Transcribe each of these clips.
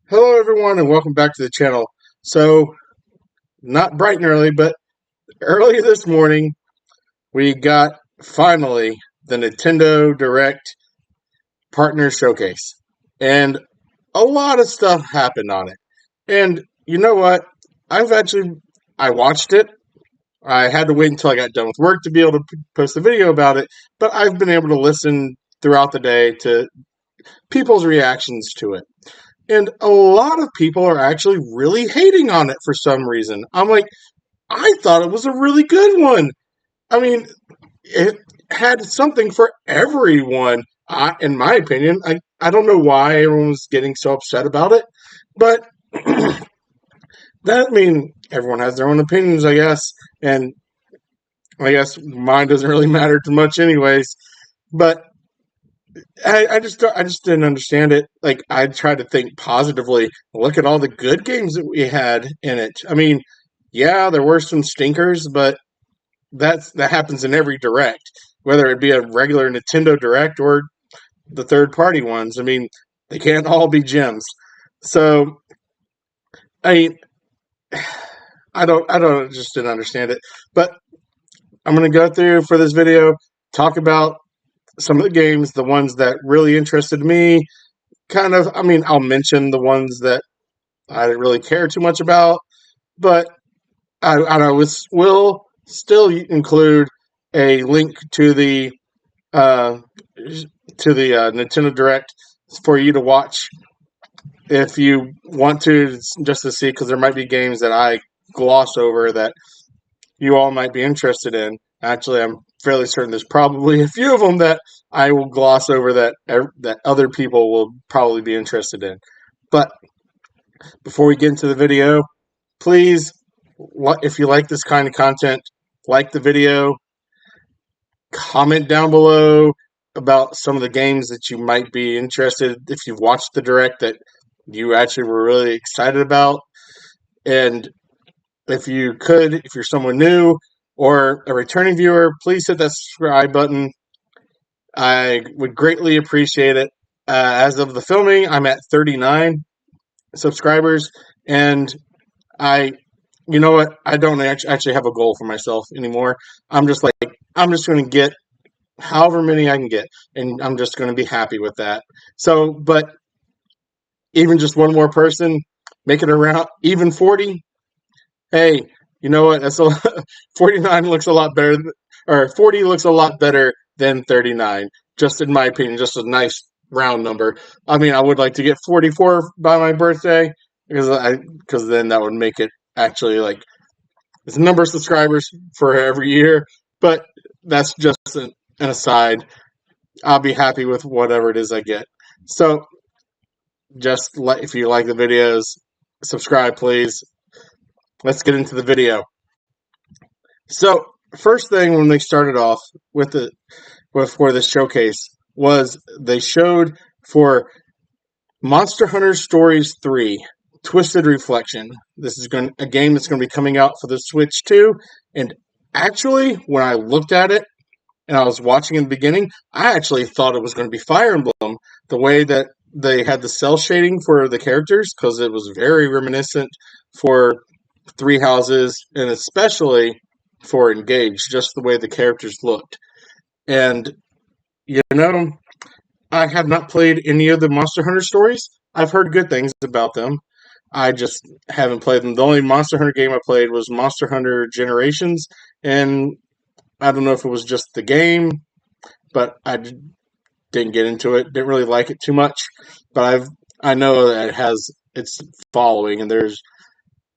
Hello, everyone, and welcome back to the channel. So, not bright and early, but early this morning, we got finally the Nintendo Direct Partner Showcase. And a lot of stuff happened on it. And you know what? I watched it. I had to wait until I got done with work to be able to post a video about it, but I've been able to listen throughout the day to people's reactions to it. And a lot of people are actually really hating on it for some reason. I'm like, I thought it was a really good one. I mean, it had something for everyone, in my opinion. I don't know why everyone was getting so upset about it, but everyone has their own opinions, I guess. And I guess mine doesn't really matter too much, anyways. But I just didn't understand it. Like, I tried to think positively. Look at all the good games that we had in it. I mean, yeah, there were some stinkers, but that happens in every direct, whether it be a regular Nintendo Direct or the third party ones. I mean, they can't all be gems. So I mean, I just didn't understand it. But I'm gonna go through for this video, talk about some of the games, the ones that really interested me. I'll mention the ones that I didn't really care too much about, but I will still include a link uh, to the Nintendo Direct for you to watch if you want to, just to see, because there might be games that I gloss over that you all might be interested in. Actually, I'm fairly certain there's probably a few of them that I will gloss over that other people will probably be interested in. But before we get into the video, please, if you like this kind of content, like the video, comment down below about some of the games that you might be interested, if you've watched the direct, that you actually were really excited about. And if you're someone new or a returning viewer, please hit that subscribe button. I would greatly appreciate it. As of the filming, I'm at 39 subscribers, and I, you know what? I don't actually have a goal for myself anymore. I'm just like, I'm just going to get however many I can get, and I'm just going to be happy with that. So, but even just one more person, make it around even 40. Hey, you know what? 49 looks a lot better, or 40 looks a lot better than 39. Just in my opinion, just a nice round number. I mean, I would like to get 44 by my birthday because then that would make it actually like it's a number of subscribers for every year. But that's just an aside. I'll be happy with whatever it is I get. So if you like the videos, subscribe, please. Let's get into the video. So, first thing when they started off for this showcase was they showed for Monster Hunter Stories 3 Twisted Reflection. This is a game that's going to be coming out for the Switch too. And actually, when I looked at it and I was watching in the beginning, I actually thought it was going to be Fire Emblem. The way that they had the cell shading for the characters, because it was very reminiscent for Three Houses, and especially for Engage, just the way the characters looked. And, you know, I have not played any of the Monster Hunter stories. I've heard good things about them. I just haven't played them. The only Monster Hunter game I played was Monster Hunter Generations, and I don't know if it was just the game, but didn't get into it. Didn't really like it too much, but I know that it has its following, and there's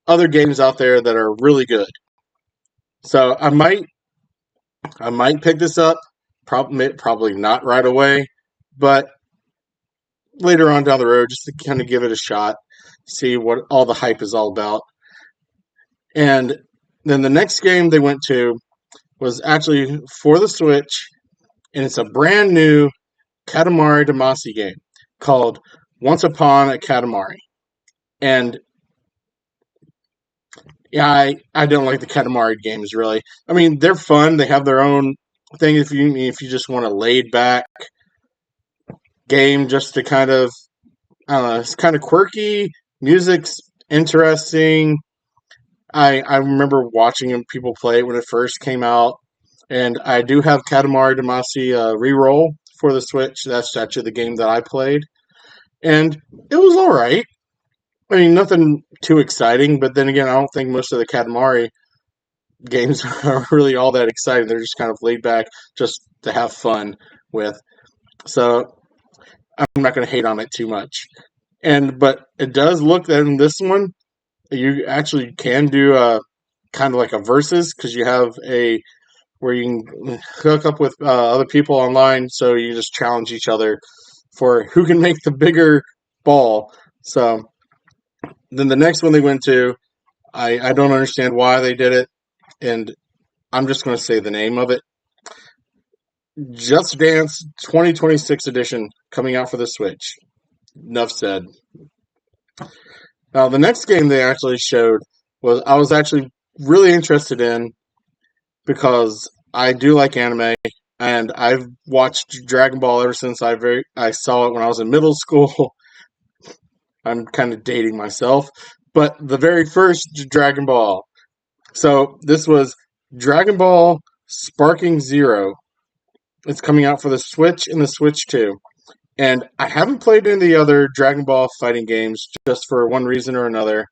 other games out there that are really good. So I might pick this up. Probably not right away, but later on down the road, just to kind of give it a shot, see what all the hype is all about. And then the next game they went to was actually for the Switch, and it's a brand new Katamari Damacy game called Once Upon a Katamari. And yeah, I don't like the Katamari games really. I mean, they're fun. They have their own thing if you just want a laid back game just to kind of It's kind of quirky. Music's interesting. I remember watching people play it when it first came out, and I do have Katamari Damacy Reroll for the Switch. That's actually the game that I played, and it was all right. I mean, nothing too exciting, but then again, I don't think most of the Katamari games are really all that exciting. They're just kind of laid back, just to have fun with. So I'm not going to hate on it too much. But it does look that in this one, you actually can do a kind of like a versus because you have a where you can hook up with other people online, so you just challenge each other for who can make the bigger ball. So then the next one they went to, I don't understand why they did it, and I'm just going to say the name of it. Just Dance 2026 edition coming out for the Switch. Enough said. Now, the next game they actually showed was I was actually really interested in because I do like anime and I've watched Dragon Ball ever since I saw it when I was in middle school. I'm kind of dating myself, but the very first Dragon Ball. So this was Dragon Ball Sparking Zero. It's coming out for the Switch and the Switch 2. And I haven't played any of the other Dragon Ball fighting games just for one reason or another.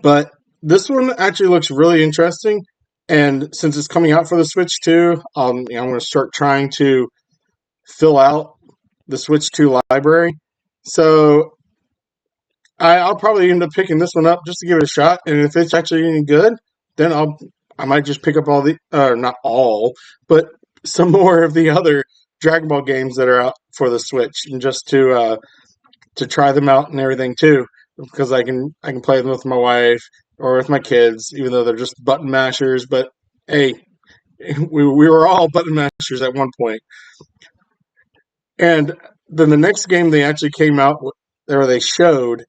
But this one actually looks really interesting. And since it's coming out for the Switch 2, I'm going to start trying to fill out the Switch 2 library. So I'll probably end up picking this one up just to give it a shot. And if it's actually any good, then I might just pick up all the, not all, but some more of the other Dragon Ball games that are out for the Switch, and just to try them out and everything too, because I can play them with my wife or with my kids, even though they're just button mashers. But hey, we were all button mashers at one point. And then the next game they actually came out or they showed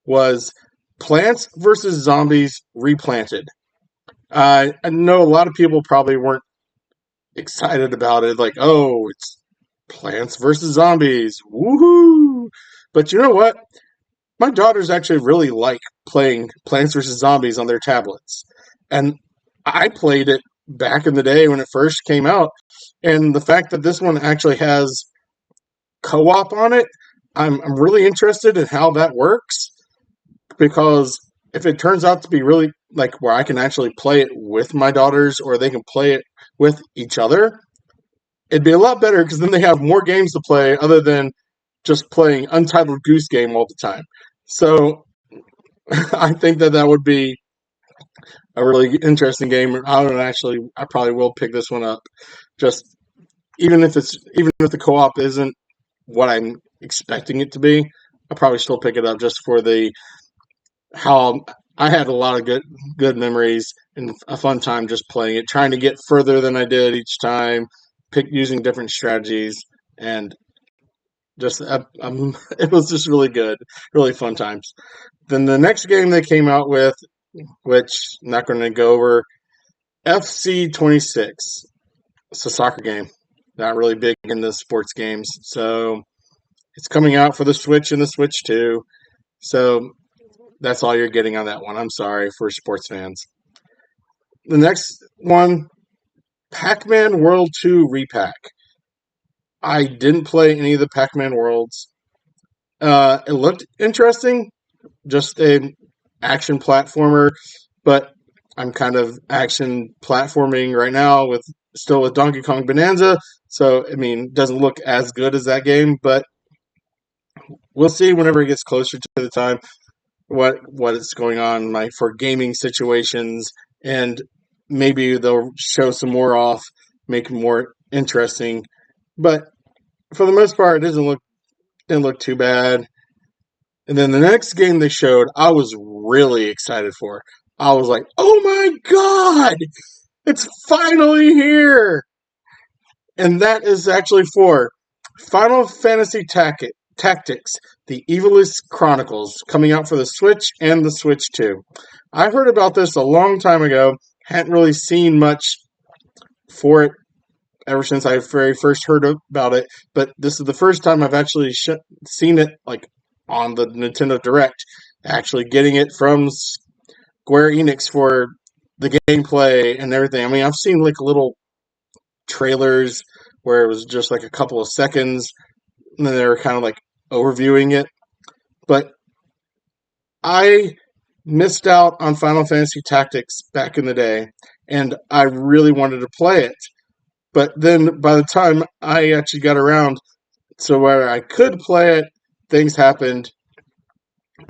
was Plants vs Zombies Replanted. I know a lot of people probably weren't excited about it, like, oh, it's Plants vs Zombies, woohoo! But you know what? My daughters actually really like playing Plants vs Zombies on their tablets, and I played it back in the day when it first came out. And the fact that this one actually has co-op on it, I'm really interested in how that works, because if it turns out to be really like where I can actually play it with my daughters or they can play it with each other, it'd be a lot better because then they have more games to play other than just playing Untitled Goose Game all the time. So I think that would be a really interesting game. I probably will pick this one up. Just even if the co-op isn't what I'm expecting it to be, I'll probably still pick it up just for the how I had a lot of good memories and a fun time just playing it, trying to get further than I did each time, using different strategies, and just it was just really good, really fun times. Then the next game they came out with, which I'm not going to go over, FC 26. It's a soccer game. Not really big into sports games, so it's coming out for the Switch and the Switch 2. So that's all you're getting on that one. I'm sorry for sports fans. The next one, Pac-Man World 2 Repack. I didn't play any of the Pac-Man worlds. It looked interesting, just an action platformer, but I'm kind of action platforming right now still with Donkey Kong Bonanza. So I mean, it doesn't look as good as that game, but we'll see whenever it gets closer to the time what is going on for gaming situations, and maybe they'll show some more off, make it more interesting. But for the most part, it didn't look too bad. And then the next game they showed, I was really excited for. I was like, "Oh my god, it's finally here!" And that is actually for Final Fantasy Tactics: The Evilist Chronicles, coming out for the Switch and the Switch 2. I heard about this a long time ago. Hadn't really seen much for it ever since I very first heard about it. But this is the first time I've actually seen it like on the Nintendo Direct. Actually, getting it from Square Enix for the gameplay and everything. I mean, I've seen like little trailers where it was just like a couple of seconds, and then they were kind of like overviewing it. But I missed out on Final Fantasy Tactics back in the day, and I really wanted to play it. But then by the time I actually got around to where I could play it, things happened.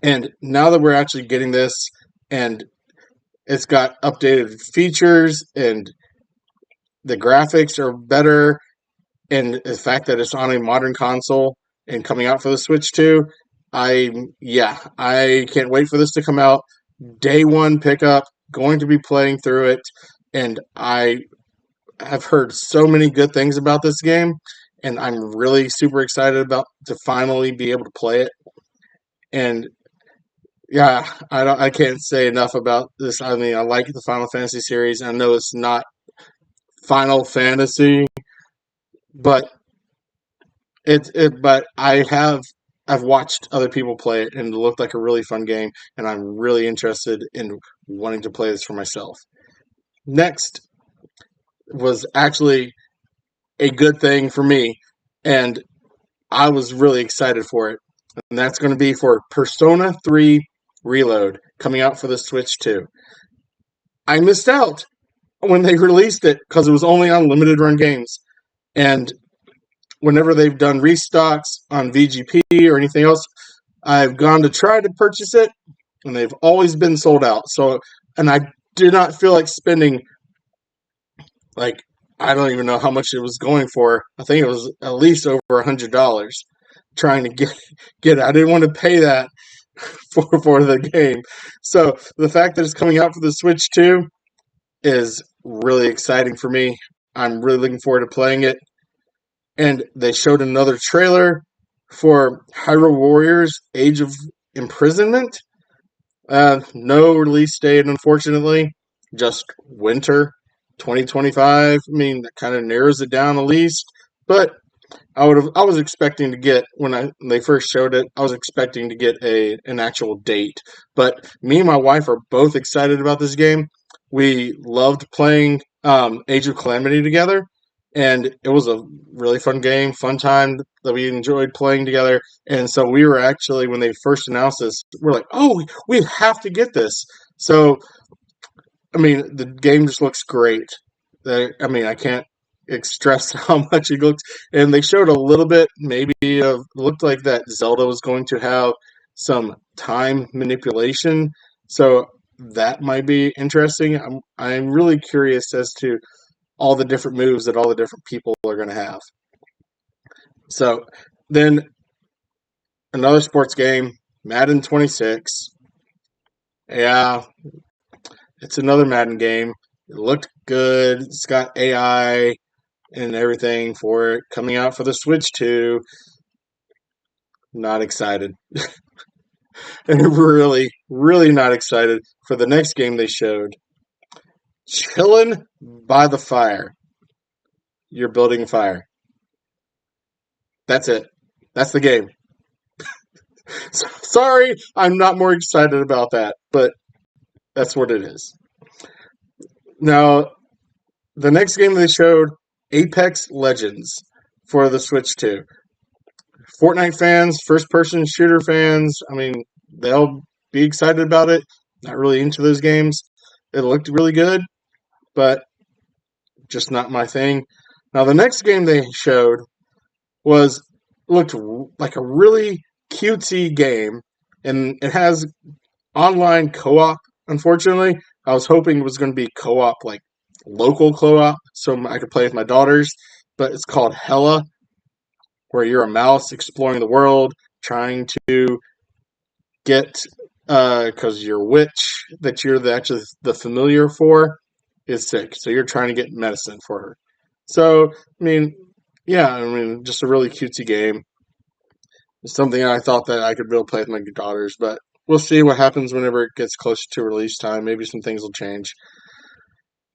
And now that we're actually getting this, and it's got updated features, and the graphics are better, and the fact that it's on a modern console and coming out for the Switch too, I can't wait for this to come out. Day one pickup, going to be playing through it, and I have heard so many good things about this game, and I'm really super excited about to finally be able to play it. And yeah, I can't say enough about this. I mean, I like the Final Fantasy series. I know it's not Final Fantasy, but but I've watched other people play it, and it looked like a really fun game, and I'm really interested in wanting to play this for myself. Next was actually a good thing for me, and I was really excited for it. And that's going to be for Persona 3 Reload, coming out for the Switch too. I missed out when they released it because it was only on limited run games. And whenever they've done restocks on VGP or anything else, I've gone to try to purchase it, and they've always been sold out. So, and I did not feel like spending, like, I don't even know how much it was going for. I think it was at least over $100 trying to get it. I didn't want to pay that for the game. So the fact that it's coming out for the Switch too is really exciting for me. I'm really looking forward to playing it. And they showed another trailer for Hyrule Warriors Age of Imprisonment. No release date, unfortunately. Just winter 2025. I mean, that kind of narrows it down at least. But I was expecting to get when they first showed it. I was expecting to get an actual date. But me and my wife are both excited about this game. We loved playing Age of Calamity together, and it was a really fun game, fun time that we enjoyed playing together. And so we were actually, when they first announced this, we're like, oh, we have to get this. So I mean, the game just looks great. I mean, I can't stress how much it looks. And they showed a little bit, maybe of looked like that Zelda was going to have some time manipulation. So that might be interesting. I'm really curious as to all the different moves that all the different people are going to have. So then another sports game, Madden 26. Yeah, it's another Madden game. It looked good. It's got AI and everything for it. Coming out for the Switch too. Not excited. And really, really not excited for the next game they showed. Chilling by the fire. You're building a fire. That's it. That's the game. Sorry, I'm not more excited about that, but that's what it is. Now, the next game they showed, Apex Legends for the Switch 2. Fortnite fans, first person shooter fans, I mean, they'll be excited about it. Not really into those games. It looked really good, but just not my thing. Now, the next game they showed looked like a really cutesy game, and it has online co-op. Unfortunately, I was hoping it was going to be co-op, like local co-op, so I could play with my daughters. But it's called Hella, where you're a mouse exploring the world, trying to get because your witch that you're actually the familiar for is sick, so you're trying to get medicine for her. So I mean, yeah, I mean, just a really cutesy game. It's something I thought that I could really play with my daughters, but we'll see what happens whenever it gets closer to release time. Maybe some things will change.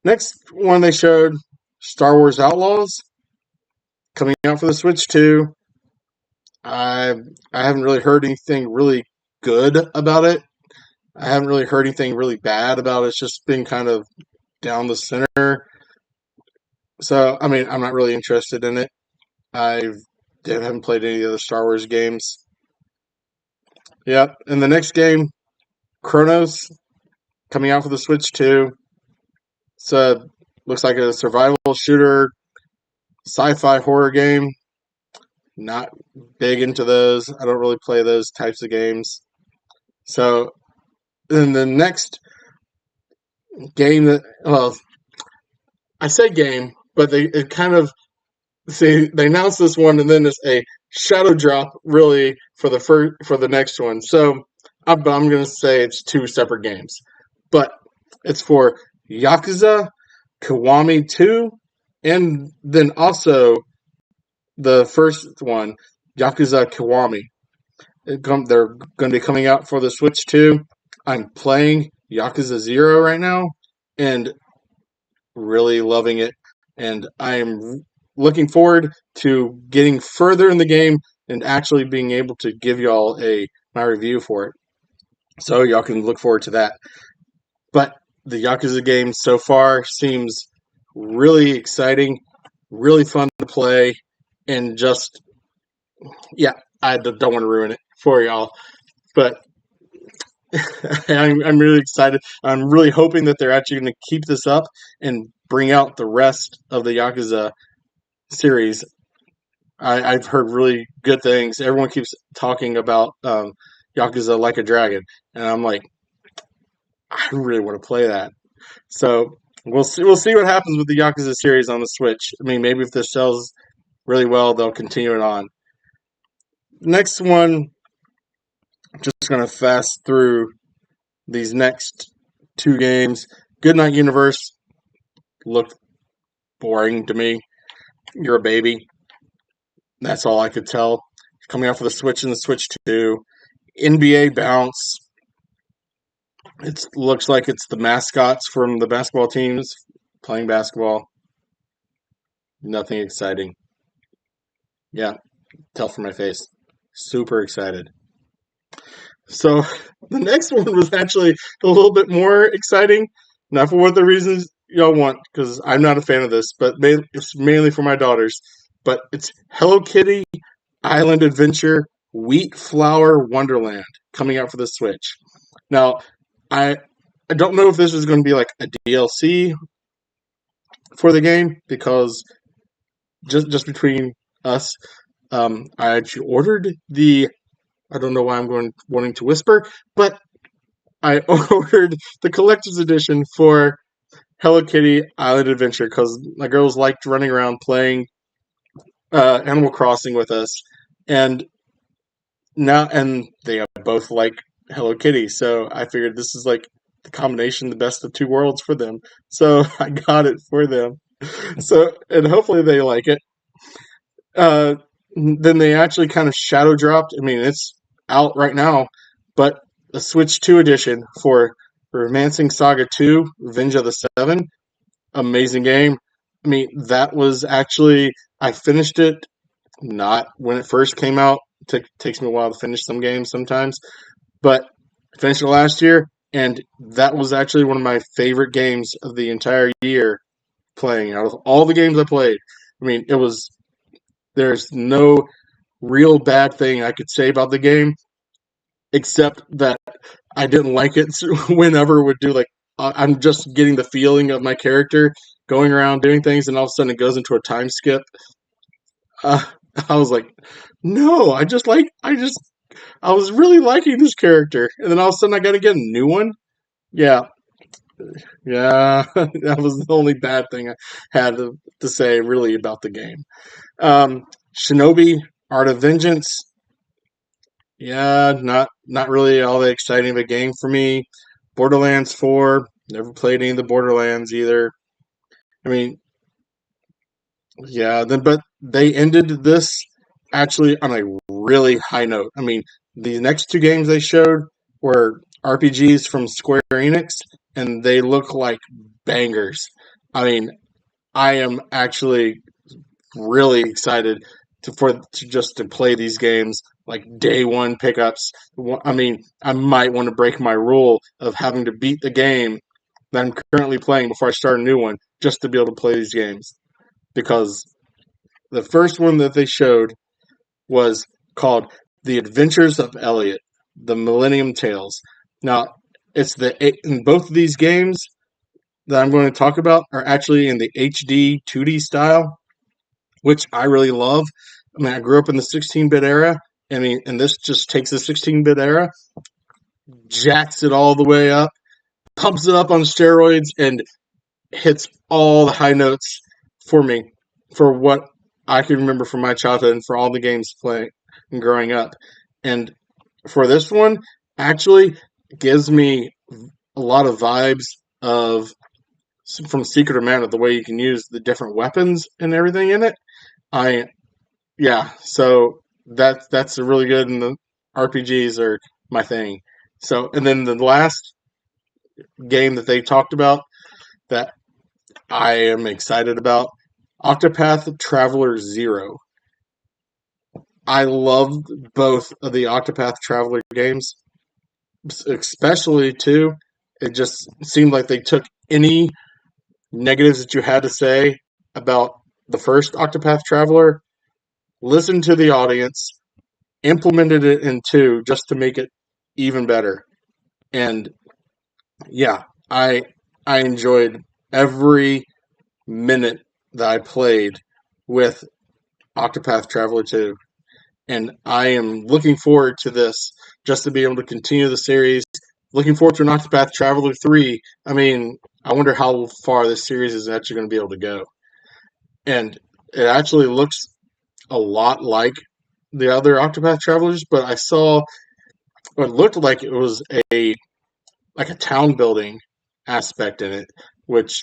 Next one they showed, Star Wars Outlaws. coming out for the Switch too. I I haven't really heard anything really good about it. I haven't really heard anything really bad about it. It's just been kind of down the center. So I mean, I'm not really interested in it. I haven't played any of the Star Wars games. Yep. And the next game, Chronos, coming out for the Switch too. So looks like a survival shooter, sci-fi horror game. Not big into those. I don't really play those types of games. So then the next game that, well, I say game, but it kind of see they announced this one and then it's a shadow drop really for the next one. So I'm going to say it's two separate games, but it's for Yakuza Kiwami 2, and then also the first one, Yakuza Kiwami. They're going to be coming out for the Switch too. I'm playing Yakuza 0 right now and really loving it. And I'm looking forward to getting further in the game and actually being able to give y'all my review for it. So y'all can look forward to that. But the Yakuza game so far seems really exciting, really fun to play, and just, yeah, I don't want to ruin it for y'all. But I'm really excited. I'm really hoping that they're actually going to keep this up and bring out the rest of the Yakuza series. I've heard really good things. Everyone keeps talking about Yakuza Like a Dragon, and I'm like, I really want to play that. So we'll see. We'll see what happens with the Yakuza series on the Switch. I mean, maybe if this sells really well, they'll continue it on. Next one, I'm just gonna fast through these next two games. Goodnight Universe looked boring to me. You're a baby. That's all I could tell. Coming out for the Switch and the Switch 2. NBA Bounce. It looks like it's the mascots from the basketball teams playing basketball. Nothing exciting. Yeah, tell from my face. Super excited. So the next one was actually a little bit more exciting. Not for what the reasons y'all want, because I'm not a fan of this, but it's mainly for my daughters. But it's Hello Kitty Island Adventure Wheat Flower Wonderland coming out for the Switch. Now, I I don't know if this is going to be like a DLC for the game, because just between us, I actually ordered the. I don't know why I'm wanting to whisper, but I ordered the collector's edition for Hello Kitty Island Adventure because my girls liked running around playing Animal Crossing with us, and they both like Hello Kitty, so I figured this is like the combination, the best of two worlds for them. So I got it for them. So and hopefully they like it. Uh, then they actually kind of shadow dropped. I mean, it's out right now, but a Switch 2 edition for Romancing Saga 2, Revenge of the Seven. Amazing game. I mean, that was actually, I finished it not when it first came out. Takes me a while to finish some games sometimes, but I finished it last year, and that was actually one of my favorite games of the entire year playing. Out of all the games I played, I mean, there's no real bad thing I could say about the game, except that I didn't like it whenever it would do like I'm just getting the feeling of my character going around doing things, and all of a sudden it goes into a time skip. Uh, I was like, no, I was really liking this character, and then all of a sudden I got to get a new one. Yeah, yeah, that was the only bad thing I had to say really about the game. Shinobi Art of Vengeance. Yeah, not really all that exciting of a game for me. Borderlands 4, never played any of the Borderlands either. I mean, yeah, but they ended this actually on a really high note. I mean, the next two games they showed were RPGs from Square Enix, and they look like bangers. I mean, I am actually really excited to play these games like day one pickups. I mean, I might want to break my rule of having to beat the game that I'm currently playing before I start a new one just to be able to play these games. Because the first one that they showed was called The Adventures of Elliot, The Millennium Tales. Now, it's in both of these games that I'm going to talk about are actually in the HD 2D style, which I really love. I mean, I grew up in the 16-bit era. I mean, and this just takes the 16-bit era, jacks it all the way up, pumps it up on steroids, and hits all the high notes for me for what I can remember from my childhood and for all the games playing and growing up. And for this one, actually gives me a lot of vibes of from Secret of Mana, the way you can use the different weapons and everything in it. I Yeah, so that's a really good, and the RPGs are my thing. So, and then the last game that they talked about that I am excited about, Octopath Traveler 0. I loved both of the Octopath Traveler games, especially two. It just seemed like they took any negatives that you had to say about the first Octopath Traveler, listened to the audience, implemented it in two just to make it even better. And yeah, I enjoyed every minute that I played with Octopath Traveler 2. And I am looking forward to this just to be able to continue the series. Looking forward to an Octopath Traveler 3. I mean, I wonder how far this series is actually going to be able to go. And it actually looks a lot like the other Octopath Travelers, but I saw it looked like it was a town building aspect in it, which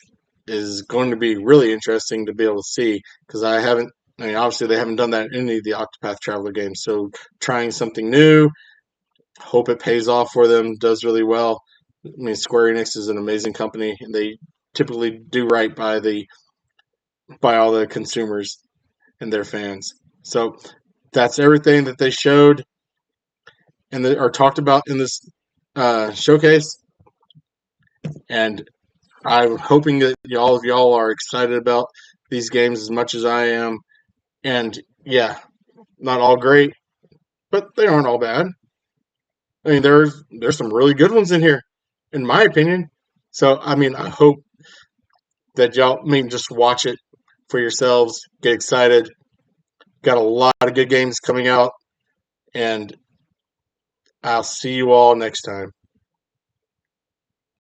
is going to be really interesting to be able to see because I mean, obviously they haven't done that in any of the Octopath Traveler games. So trying something new, hope it pays off for them, does really well. I mean, Square-Enix is an amazing company, and they typically do right by all the consumers and their fans. So that's everything that they showed and are talked about in this showcase. And I'm hoping that all of y'all are excited about these games as much as I am. And yeah, not all great, but they aren't all bad. I mean, there's some really good ones in here, in my opinion. So I mean, I hope that y'all, I mean, just watch it for yourselves, get excited. Got a lot of good games coming out, and I'll see you all next time.